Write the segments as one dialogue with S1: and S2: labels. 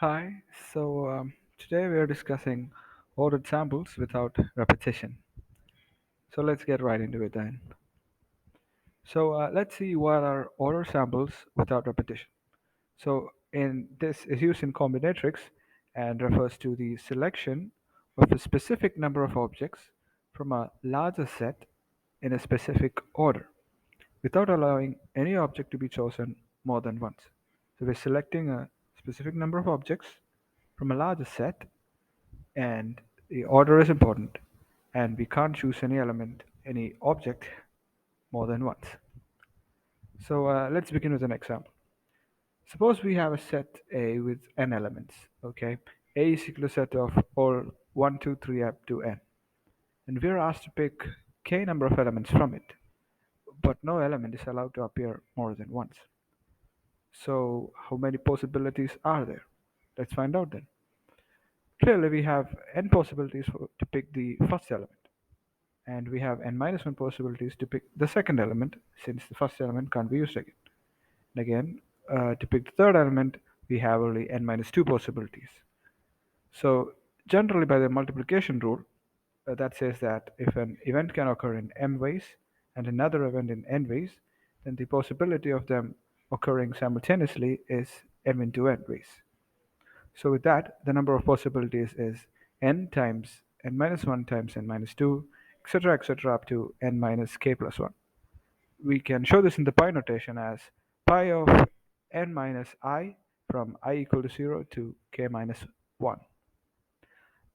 S1: Hi, today we are discussing ordered samples without repetition. So let's get right into it then. Let's see what are ordered samples without repetition. So in this is used in combinatorics and refers to the selection of a specific number of objects from a larger set in a specific order without allowing any object to be chosen more than once. So we're selecting a specific number of objects from a larger set and the order is important and we can't choose any element, any object more than once. Let's begin with an example. Suppose we have a set A with n elements. Okay, A is equal to set of all 1, 2, 3 up to n, and we are asked to pick k number of elements from it, but no element is allowed to appear more than once. So how many possibilities are there? Let's find out then. Clearly we have n possibilities to pick the first element, and we have n minus 1 possibilities to pick the second element since the first element can't be used again. And again, to pick the third element, we have only n minus 2 possibilities. So generally by the multiplication rule, that says that if an event can occur in m ways and another event in n ways, then the possibility of them occurring simultaneously is m into n ways. So with that, the number of possibilities is n times n minus 1 times n minus 2, etc., up to n minus k plus 1. We can show this in the pi notation as pi of n minus I from I equal to 0 to k minus 1.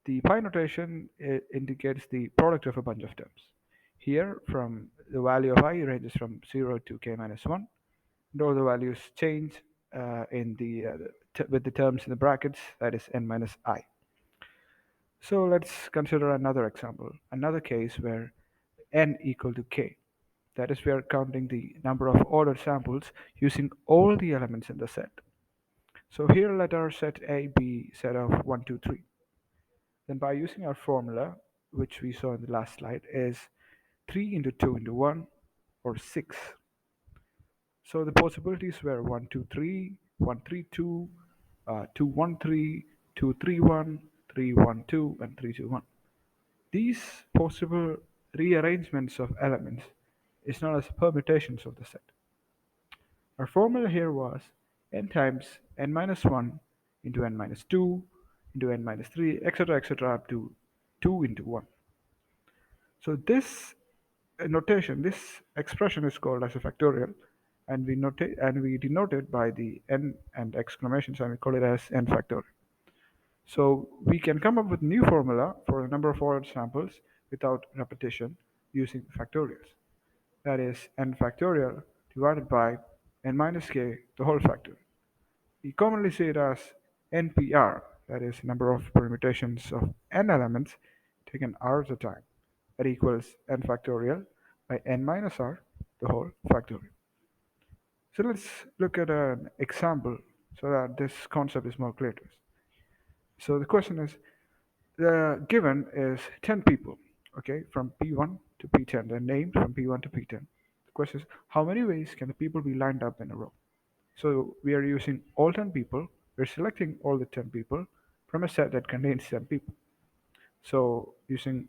S1: The pi notation indicates the product of a bunch of terms. Here, from the value of I ranges from 0 to k minus 1, and all the values change with the terms in the brackets, that is n minus I. So let's consider another example, another case where n equal to k. That is, we are counting the number of ordered samples using all the elements in the set. So here let our set A be set of 1, 2, 3. Then by using our formula, which we saw in the last slide, is 3 into 2 into 1 or 6. So the possibilities were 1, 2, 3, 1, 3, 2, 2, 1, 3, 2, 3, 1, 3, 1, 2, and 3, 2, 1. These possible rearrangements of elements is known as permutations of the set. Our formula here was n times n minus 1 into n minus 2 into n minus 3, etc., up to 2 into 1. So this notation, this expression is called as a factorial, and we denote it by the n and exclamation sign. We call it as n factorial. So we can come up with a new formula for a number of ordered samples without repetition using factorials. That is n factorial divided by n minus k the whole factor. We commonly say it as NPR, that is number of permutations of n elements taken r at a time. That equals n factorial by n minus r the whole factorial. So let's look at an example so that this concept is more clear to us. So the question is, the given is 10 people, okay, from P1 to P10, they're named from P1 to P10. The question is, how many ways can the people be lined up in a row? So we are using all 10 people. We're selecting all the 10 people from a set that contains 10 people. So using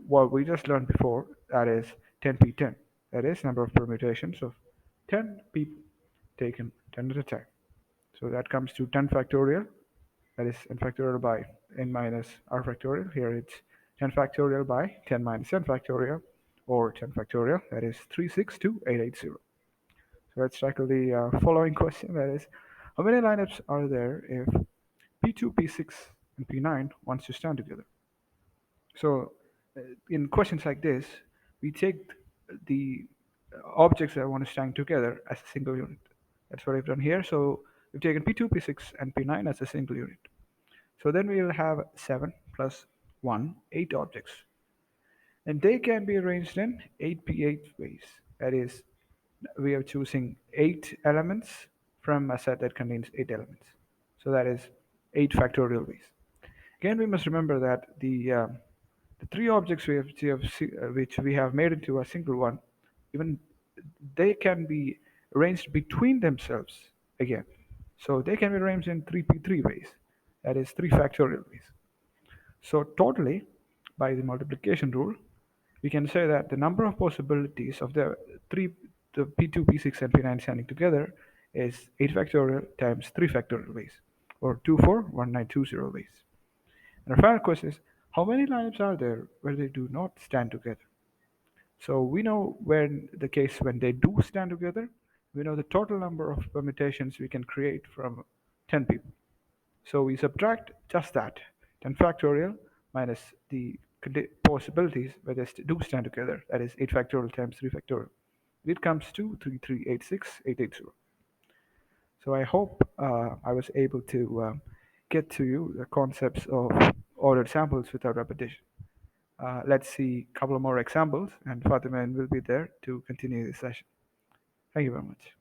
S1: what we just learned before, that is 10p10. That is number of permutations of 10 people taken 10 at a time. So that comes to 10 factorial. That is n factorial by n minus r factorial. Here it's 10 factorial by 10 minus n factorial, or 10 factorial. That is 362,880. So let's tackle the following question. That is, how many lineups are there if P2, P6, and P9 wants to stand together? So in questions like this, we take the objects that want to stand together as a single unit. That's what I've done here. So we've taken P2, P6, and P9 as a single unit. So then we will have 7 plus 1, 8 objects. And they can be arranged in 8p8 ways. That is, we are choosing 8 elements from a set that contains 8 elements. So that is 8 factorial ways. Again, we must remember that the 3 objects which we have made into a single one, even they can be arranged between themselves again. So they can be arranged in 3p3 ways. that is 3 factorial ways. So totally, by the multiplication rule, we can say that the number of possibilities of the P2, P6, and P9 standing together is 8 factorial times 3 factorial ways, or 241920 ways. And our final question is, how many lineups are there where they do not stand together? So we know when the case when they do stand together, we know the total number of permutations we can create from 10 people. So we subtract just that, 10 factorial minus the possibilities where they do stand together, that is 8 factorial times 3 factorial. It comes to 3386880. So I hope I was able to get to you the concepts of ordered samples without repetition. Let's see a couple of more examples, and Fatima will be there to continue the session. Thank you very much.